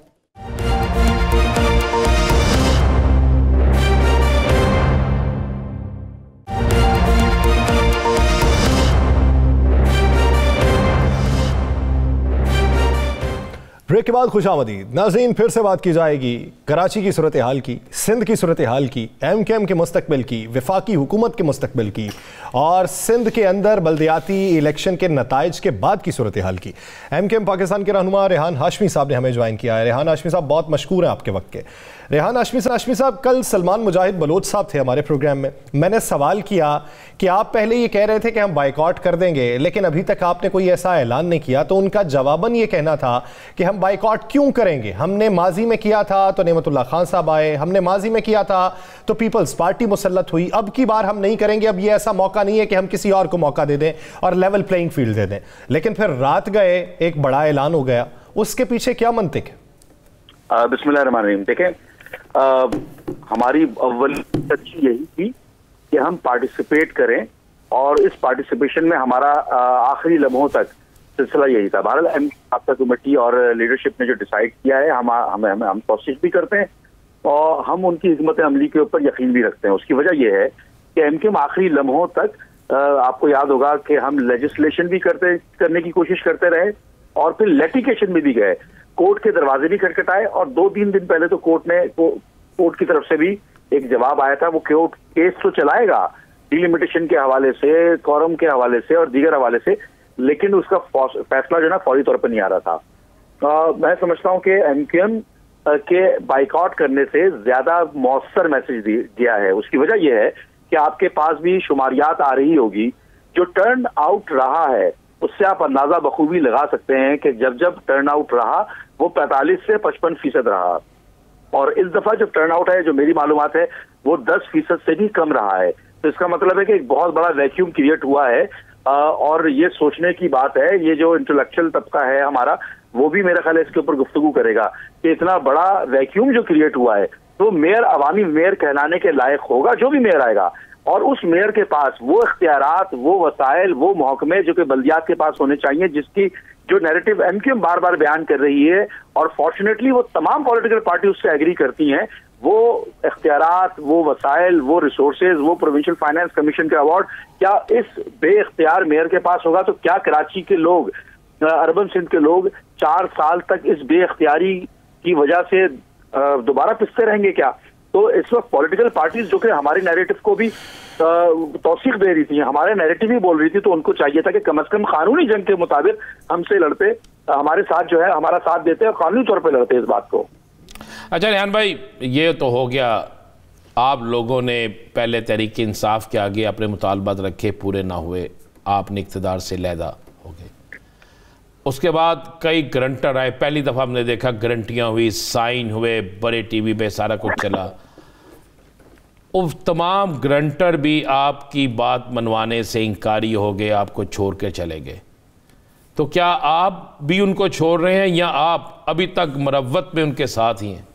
[SPEAKER 1] ब्रेक के बाद खुशामदीद। नाज़रीन, फिर से बात की जाएगी कराची की सूरत हाल की, सिंध की सूरत हाल की, एमकेएम के मुस्तकबिल की, वफाकी हुकूमत के मुस्तकबिल की, और सिंध के अंदर बल्दियाती इलेक्शन के नताइज के बाद की सूरत हाल की। एमकेएम पाकिस्तान के रहनुमा रेहान हाशमी साहब ने हमें ज्वाइन किया है। रेहान हाशमी साहब बहुत मशहूर हैं आपके वक्त के। रेहान हाशमी साहब, कल सलमान मुजाहिद बलोच साहब थे हमारे प्रोग्राम में। मैंने सवाल किया कि आप पहले ये कह रहे थे कि हम बाइकआउट कर देंगे, लेकिन अभी तक आपने कोई ऐसा ऐलान नहीं किया, तो उनका जवाबन ये कहना था कि हम बाइकआउट क्यों करेंगे, हमने माजी में किया था तो नेमतुल्लाह खान साहब आए, हमने माजी में किया था तो पीपल्स पार्टी मुसल्लत हुई, अब की बार हम नहीं करेंगे, अब ये ऐसा मौका नहीं है कि हम किसी और को मौका दे दें और लेवल प्लेइंग फील्ड दे दें। लेकिन फिर रात गए, एक बड़ा ऐलान हो गया, उसके पीछे क्या मंतिक है?
[SPEAKER 6] बिस्मिल्लाहिर्रहमानिर्रहीम। देखें, हमारी अव्वल अच्छी यही थी कि हम पार्टिसिपेट करें, और इस पार्टिसिपेशन में हमारा आखिरी लम्हों तक सिलसिला यही था। बहरहाल आपका कमेटी और लीडरशिप ने जो डिसाइड किया है हम कोशिश भी करते हैं और हम उनकी हिकमत अमली के ऊपर यकीन भी रखते हैं। उसकी वजह यह है कि एमकेएम आखिरी लम्हों तक, आपको याद होगा कि हम लेजिस्लेशन भी करने की कोशिश करते रहे और फिर लिटिगेशन में भी गए, कोर्ट के दरवाजे भी खटखटाए, और 2-3 दिन पहले तो कोर्ट की तरफ से भी एक जवाब आया था। वो कोर्ट केस तो चलाएगा डिलिमिटेशन के हवाले से, कोरम के हवाले से और दीगर हवाले से, लेकिन उसका फैसला जो ना फौरी तौर पर नहीं आ रहा था। मैं समझता हूं कि एमकेएम के बाइकआउट करने से ज्यादा मौसर मैसेज दिया है। उसकी वजह यह है कि आपके पास भी शुमारियात आ रही होगी, जो टर्न आउट रहा है उससे आप अंदाजा बखूबी लगा सकते हैं कि जब टर्न आउट रहा वो 45 से 55% रहा, और इस दफा जो टर्न आउट है, जो मेरी मालूमात है, वो 10% से भी कम रहा है। तो इसका मतलब है कि एक बहुत बड़ा वैक्यूम क्रिएट हुआ है, और ये सोचने की बात है, ये जो इंटेलेक्चुअल तबका है हमारा, वो भी मेरा ख्याल है इसके ऊपर गुफ्तगू करेगा कि इतना बड़ा वैक्यूम जो क्रिएट हुआ है, तो मेयर अवामी मेयर कहलाने के लायक होगा जो भी मेयर आएगा, और उस मेयर के पास वो इख्तियारात, वो वसाइल, वो महकमे जो कि बल्दियात के पास होने चाहिए, जिसकी जो नैरेटिव एमकेएम बार बार बयान कर रही है, और फॉर्चुनेटली वो तमाम पॉलिटिकल पार्टी उससे एग्री करती हैं, वो इख्तियारात, वो वसाइल, वो रिसोर्सेज, वो प्रोविंशियल फाइनेंस कमीशन के अवार्ड क्या इस बेइख्तियार मेयर के पास होगा? तो क्या कराची के लोग, अर्बन सिंध के लोग 4 साल तक इस बेइख्तियारी की वजह से दोबारा पिसते रहेंगे क्या? तो इस वक्त पॉलिटिकल पार्टीज जो कि हमारे नैरेटिव को भी तौसीक दे रही थी, हमारे नैरेटिव ही बोल रही थी, तो उनको चाहिए था कि कम से कम कानूनी जंग के मुताबिक हमसे लड़ते, हमारे साथ जो है हमारा साथ देते और कानूनी तौर पर लड़ते इस बात को।
[SPEAKER 2] अच्छा रेहान भाई, ये तो हो गया, आप लोगों ने पहले तहरीक इंसाफ के आगे अपने मुतालबात रखे, पूरे ना हुए, आपने इक़्तिदार से लैदा हो गए। उसके बाद कई गारंटर आए, पहली दफ़ा हमने देखा गारंटियाँ हुई, साइन हुए, बड़े टीवी पे सारा कुछ चला। उस तमाम गारंटर भी आपकी बात मनवाने से इनकारी हो गए, आपको छोड़ के चले गए। तो क्या आप भी उनको छोड़ रहे हैं या आप अभी तक मरवत में उनके साथ ही हैं?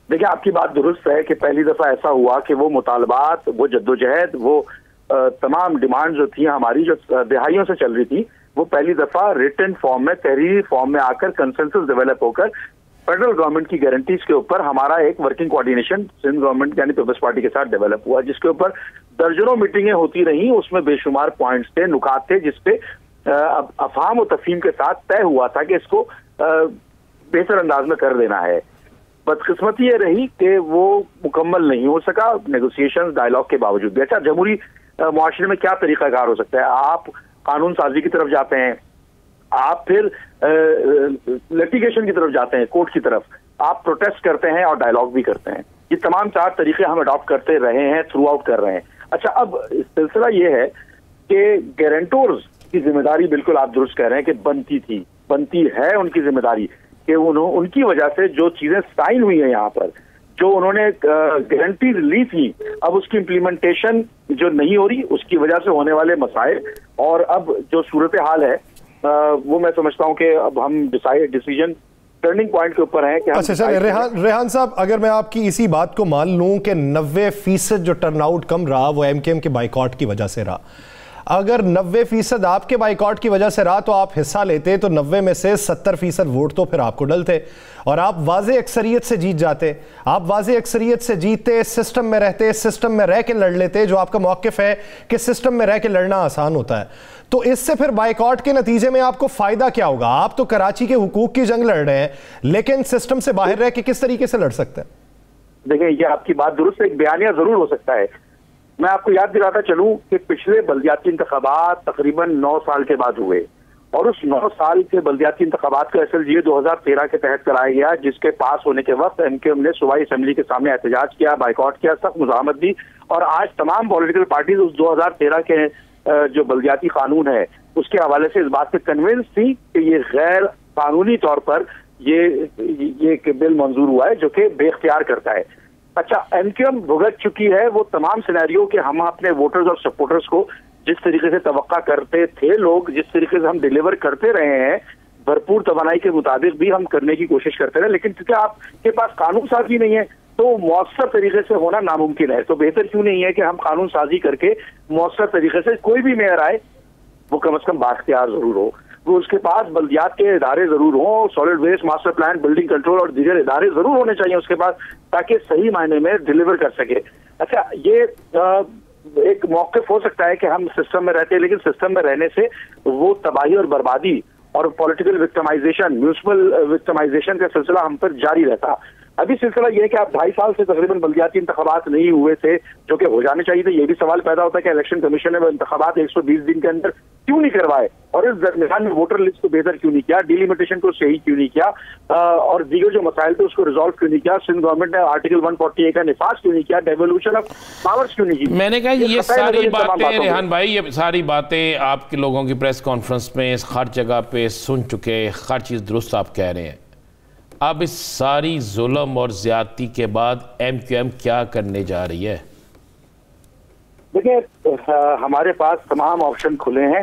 [SPEAKER 6] देखिए, आपकी बात दुरुस्त है कि पहली दफा ऐसा हुआ कि वो मुतालबात, वो जद्दोजहद, वो तमाम डिमांड जो थी हमारी, जो दिहाइयों से चल रही थी, वो पहली दफा रिटन फॉर्म में, तहरीरी फॉर्म में आकर कंसेंसस डेवलप होकर फेडरल गवर्नमेंट की गारंटीज के ऊपर हमारा एक वर्किंग कोऑर्डिनेशन सिंध गवर्नमेंट यानी पीपल्स पार्टी के साथ डेवलप हुआ, जिसके ऊपर दर्जनों मीटिंगें होती रही। उसमें बेशुमार पॉइंट्स थे, नुकात थे, जिसपे अफहाम और तफहीम के साथ तय हुआ था कि इसको बेहतर अंदाज में कर देना है। बदकिस्मती ये रही कि वो मुकम्मल नहीं हो सका नेगोशिएशन डायलॉग के बावजूद भी। अच्छा, जमहूरी मुआशरे में क्या तरीकाकार हो सकता है? आप कानून साजी की तरफ जाते हैं, आप फिर लिटिगेशन की तरफ जाते हैं, कोर्ट की तरफ, आप प्रोटेस्ट करते हैं और डायलॉग भी करते हैं। ये तमाम 4 तरीके हम अडॉप्ट करते रहे हैं, थ्रू आउट कर रहे हैं। अच्छा, अब सिलसिला ये है कि गारंटर्स की जिम्मेदारी, बिल्कुल आप दुरुस्त कह रहे हैं कि बनती है उनकी जिम्मेदारी कि उनकी वजह से जो चीजें साइन हुई है यहाँ पर, जो उन्होंने गारंटी ली थी, अब उसकी इम्प्लीमेंटेशन जो नहीं हो रही, उसकी वजह से होने वाले मसाइल, और अब जो सूरत हाल है वो मैं समझता हूँ कि अब हम डिसीजन टर्निंग पॉइंट के ऊपर है कि
[SPEAKER 1] अच्छा सर, रेहान साहब, अगर मैं आपकी इसी बात को मान लूं कि 90% जो टर्नआउट कम रहा वो एमकेएम के बाइकआउट की वजह से रहा, अगर 90% आपके बाइकआउट की वजह से रहा तो आप हिस्सा लेते, तो 90 में से 70% वोट तो फिर आपको डलते और आप वाज़े अक्सरियत से जीत जाते। आप वाज़े अक्सरियत से जीतते, सिस्टम में रहते, सिस्टम में रह के लड़ लेते, जो आपका मौक़िफ़ है कि सिस्टम में रह के लड़ना आसान होता है। तो इससे फिर बाइकआउट के नतीजे में आपको फ़ायदा क्या होगा? आप तो कराची के हुकूक की जंग लड़ रहे हैं, लेकिन सिस्टम से बाहर रह के किस तरीके से लड़ सकते हैं?
[SPEAKER 6] देखिए, ये आपकी बात दुरुस्त, एक बयानिया जरूर हो सकता है। मैं आपको याद दिलाता चलूं कि पिछले बल्दियाती इंतखाबात तकरीबन 9 साल के बाद हुए, और उस 9 साल के बल्दियाती इंतखाबात का SLGA 2013 के तहत कराया गया, जिसके पास होने के वक्त एमकेएम ने सूबाई असेंबली के सामने एहतजाज किया, बाइकआउट किया, सख्त मुज़ाहमत दी, और आज तमाम पॉलिटिकल पार्टीज उस 2013 के जो बल्दियाती कानून है उसके हवाले से इस बात से कन्विंस थी कि ये गैर कानूनी तौर पर ये बिल मंजूर हुआ है जो कि बेख्तियार करता है। अच्छा, एमकेएम भुगत चुकी है वो तमाम सिनेरियो के हम अपने वोटर्स और सपोर्टर्स को जिस तरीके से तवक्का करते थे, लोग जिस तरीके से हम डिलीवर करते रहे हैं, भरपूर तवानाई के मुताबिक भी हम करने की कोशिश करते रहे, लेकिन क्योंकि आपके पास कानून साजी नहीं है, तो मौसर तरीके से होना नामुमकिन है। तो बेहतर क्यों नहीं है कि हम कानून साजी करके मौसर तरीके से कोई भी मेयर आए वो कम से कम बाख्तियार जरूर हो, वो उसके पास बल्दियात के इदारे जरूर हों, solid waste, master plan, building control और दीगर इदारे जरूर होने चाहिए उसके पास, ताकि सही मायने में डिलीवर कर सके। अच्छा, ये एक मौक़िफ़ हो सकता है कि हम सिस्टम में रहते हैं, लेकिन सिस्टम में रहने से वो तबाही और बर्बादी और पॉलिटिकल विक्टिमाइजेशन, म्यूनिसिपल विक्टिमाइजेशन का सिलसिला हम पर जारी रहता। अभी सिलसिला यह है कि आप 2.5 साल से तकरीबन बल्दियाती इंतखाबात नहीं हुए थे, जो कि हो जाने चाहिए थे। ये भी सवाल पैदा होता है कि इलेक्शन कमीशन ने वो इंतखाबात 120 दिन के अंदर क्यों नहीं करवाए, और इस दरमियान में वोटर लिस्ट को बेहतर क्यों नहीं किया, डिलिमिटेशन को सही क्यों नहीं किया, और दीगर जो मसाइल थे उसको रिजॉल्व क्यों नहीं किया, सिंध गवर्नमेंट ने आर्टिकल 140A का निफाज क्यों नहीं किया, डेवोल्यूशन ऑफ पावर्स क्यों नहीं की।
[SPEAKER 2] मैंने कहा ये सारी बातें रेहान भाई, ये सारी बातें आपके लोगों की प्रेस कॉन्फ्रेंस में हर जगह पे सुन चुके, हर चीज़ दुरुस्त आप कह रहे हैं। अब इस सारी जुल्म और ज्यादती के बाद MQM क्या करने जा रही है?
[SPEAKER 6] देखिए, हमारे पास तमाम ऑप्शन खुले हैं,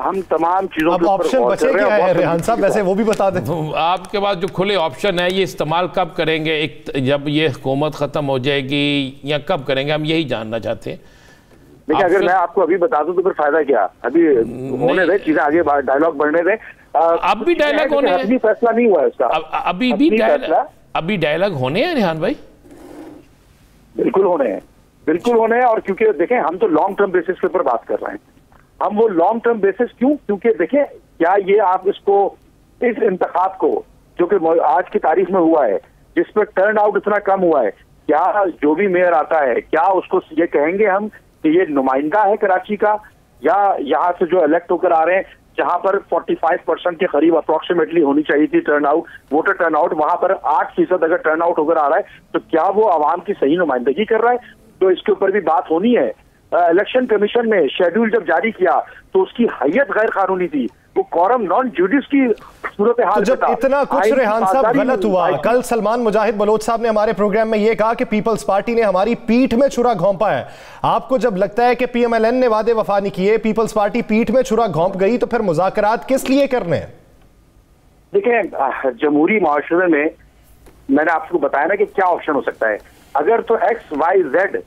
[SPEAKER 6] हम तमाम चीजों
[SPEAKER 1] अब ऑप्शन बचे क्या है रेहान साहब, वैसे वो भी बता दें।
[SPEAKER 2] आपके पास जो खुले ऑप्शन है ये इस्तेमाल कब करेंगे? एक जब ये हुकूमत खत्म हो जाएगी या कब करेंगे, हम यही जानना चाहते हैं।
[SPEAKER 6] देखिए, अगर मैं आपको अभी बता दूं तो फिर फायदा क्या, अभी होने दे चीजें, आगे डायलॉग बढ़ने दे।
[SPEAKER 2] अब भी डायलॉग होने हैं,
[SPEAKER 6] अभी फैसला नहीं हुआ है इसका,
[SPEAKER 2] अभी डायलॉग होने हैं रेहान भाई।
[SPEAKER 6] बिल्कुल होने हैं, बिल्कुल होने हैं। और क्योंकि देखें, हम तो लॉन्ग टर्म बेसिस के ऊपर बात कर रहे हैं। हम वो लॉन्ग टर्म बेसिस क्यों, क्योंकि देखें, क्या ये आप इसको, इस इंतखाब को जो कि आज की तारीख में हुआ है, जिसमें टर्न आउट इतना कम हुआ है, क्या जो भी मेयर आता है क्या उसको ये कहेंगे हम कि ये नुमाइंदा है कराची का, या यहाँ से जो इलेक्ट होकर आ रहे हैं, जहां पर 45% के करीब अप्रोक्सीमेटली होनी चाहिए थी turn out, voter turn out, वहां पर 8% अगर टर्न आउट होकर आ रहा है, तो क्या वो आवाम की सही नुमाइंदगी कर रहा है? तो इसके ऊपर भी बात होनी है। इलेक्शन कमीशन ने शेड्यूल जब जारी किया तो उसकी हैयत गैर कानूनी थी, वो कॉरम नॉन जुडिस की सूरत हाल।
[SPEAKER 1] तो जब इतना कुछ रेहान साहब गलत हुआ, कल सलमान मुजाहिद बलोच साहब ने हमारे प्रोग्राम में यह कहा कि पीपल्स पार्टी ने हमारी पीठ में छुरा घोंपा है। आपको जब लगता है कि PMLN ने वादे वफा नहीं किए, पीपल्स पार्टी पीठ में छुरा घोंप गई, तो फिर मुज़ाकरात किस लिए करने हैं?
[SPEAKER 6] देखिए, जमहूरी माशरे में मैंने आपको बताया ना कि क्या ऑप्शन हो सकता है। अगर तो XYZ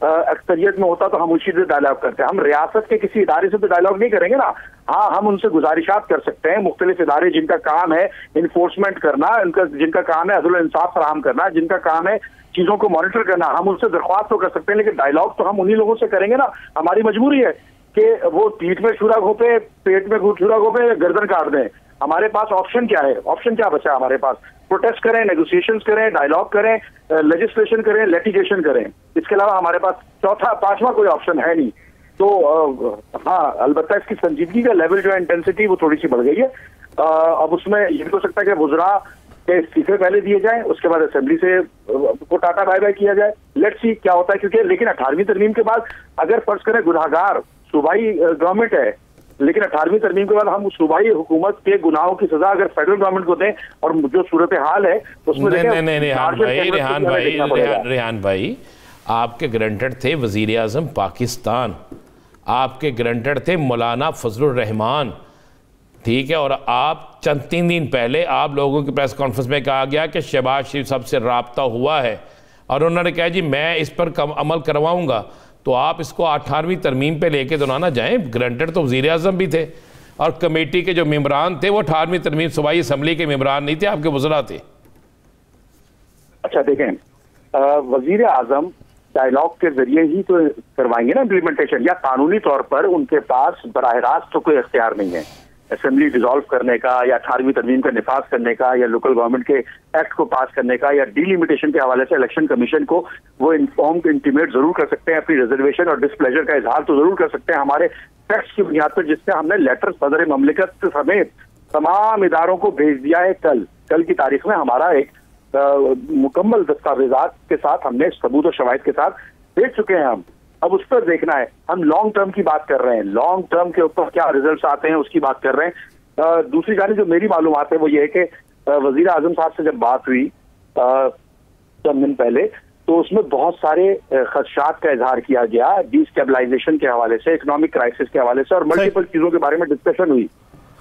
[SPEAKER 6] अक्सरियत में होता तो हम उसी से डायलॉग करते हैं। हम रियासत के किसी इदारे से तो डायलॉग नहीं करेंगे ना। हाँ, हम उनसे गुजारिशात कर सकते हैं, मुख्तलिफ इदारे जिनका काम है इन्फोर्समेंट करना, जिनका काम है अदल इंसाफ फराहम करना, जिनका काम है चीजों को मॉनिटर करना, हम उनसे दरख्वास्त तो कर सकते हैं, लेकिन डायलॉग तो हम उन्हीं लोगों से करेंगे ना। हमारी मजबूरी है कि वो पीठ में छुरा घोपे, पेट में छुरा घोपे, गर्दन काट दें। हमारे पास ऑप्शन क्या है? ऑप्शन क्या बचा हमारे पास? प्रोटेस्ट करें, नेगोशिएशंस करें, डायलॉग करें, लेजिस्लेशन करें, लिटिगेशन करें। इसके अलावा हमारे पास पांचवा कोई ऑप्शन है नहीं। तो हाँ, अलबत्ता इसकी संजीदगी का लेवल जो है, इंटेंसिटी, वो थोड़ी सी बढ़ गई है। अब उसमें ये भी हो सकता है कि वुज़रा के इस्तीफे पहले दिए जाएं, उसके बाद असेंबली से को टाटा बाय बाय किया जाए। लेट्स सी क्या होता है, क्योंकि लेकिन 18वीं तरमीम के बाद अगर फर्ज करें गुनाहगार सूबाई गवर्नमेंट है, लेकिन 18वीं तरमीम के बाद हम सूबाई हुकूमत के गुनाहों की सजा अगर फेडरल गवर्नमेंट को दें, और जो सूरत हाल है उसमें
[SPEAKER 2] रेहान भाई, आपके ग्रंटेड थे वजीर आजम पाकिस्तान, आपके ग्रंटेड थे मौलाना फजलुर रहमान, ठीक है, और आप चंद 3 दिन पहले आप लोगों की प्रेस कॉन्फ्रेंस में कहा गया कि शहबाज शरीफ साहब से राब्ता हुआ है और उन्होंने कहा जी मैं इस पर अमल करवाऊंगा। तो आप इसको 18वीं तरमीम पे लेके तो ना जाएं। ग्रंटेड तो वजीर आजम भी थे और कमेटी के जो मेंबरान थे वो 18वीं तरमीम सूबाई असम्बली के मेंबरान नहीं थे, आपके वज़रा थे।
[SPEAKER 6] अच्छा देखें, वजीर आजम डायलॉग के जरिए ही तो करवाएंगे ना इम्प्लीमेंटेशन, या कानूनी तौर पर उनके पास बराह रास्त तो कोई इख्तियार नहीं है असेंबली डिसॉल्व करने का, या 18वीं तरमीम का निफाज करने का, या लोकल गवर्नमेंट के एक्ट को पास करने का, या डिलिमिटेशन के हवाले से इलेक्शन कमीशन को वो इन्फॉर्म इंटीमेट जरूर कर सकते हैं, अपनी रिजर्वेशन और डिसप्लेजर का इजहार तो जरूर कर सकते हैं हमारे फैक्ट्स की बुनियाद पर, जिससे हमने लेटर सदर ममलिकत समेत तमाम इदारों को भेज दिया है। कल की तारीख में हमारा एक मुकम्मल दस्तावेजात के साथ हमने सबूत और शवाहिद के साथ भेज चुके हैं हम। अब उस पर देखना है, हम लॉन्ग टर्म की बात कर रहे हैं, लॉन्ग टर्म के ऊपर क्या रिजल्ट्स आते हैं उसकी बात कर रहे हैं। दूसरी जानिब जो मेरी मालूमात है वो ये है कि वजीर आजम साहब से जब बात हुई चंद दिन पहले, तो उसमें बहुत सारे खदशात का इजहार किया गया, डिस्टेबलाइजेशन के हवाले से, इकोनॉमिक क्राइसिस के हवाले से, और मल्टीपल चीजों के बारे में डिस्कशन हुई।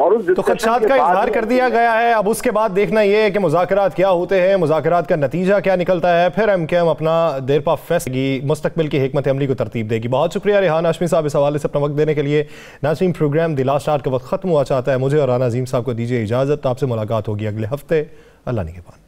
[SPEAKER 6] और उस
[SPEAKER 1] तो खदशात का इजहार कर दिया गया है। अब उसके बाद देखना यह है कि मुज़ाकरात क्या होते हैं, मुज़ाकरात का नतीजा क्या निकलता है, फिर MKM अपना देरपा फैसला की मुस्तकबिल की हिकमत अमली को तरतीब देगी। बहुत शुक्रिया रेहान हाशमी साहब इस हवाले से अपना वक्त देने के लिए। नाज़रीन, प्रोग्राम द लास्ट आवर का वक्त खत्म हुआ चाहता है। मुझे और राना अज़ीम साहब को दीजिए इजाज़त। आपसे मुलाकात होगी अगले हफ्ते। अल्लाह निगहबान।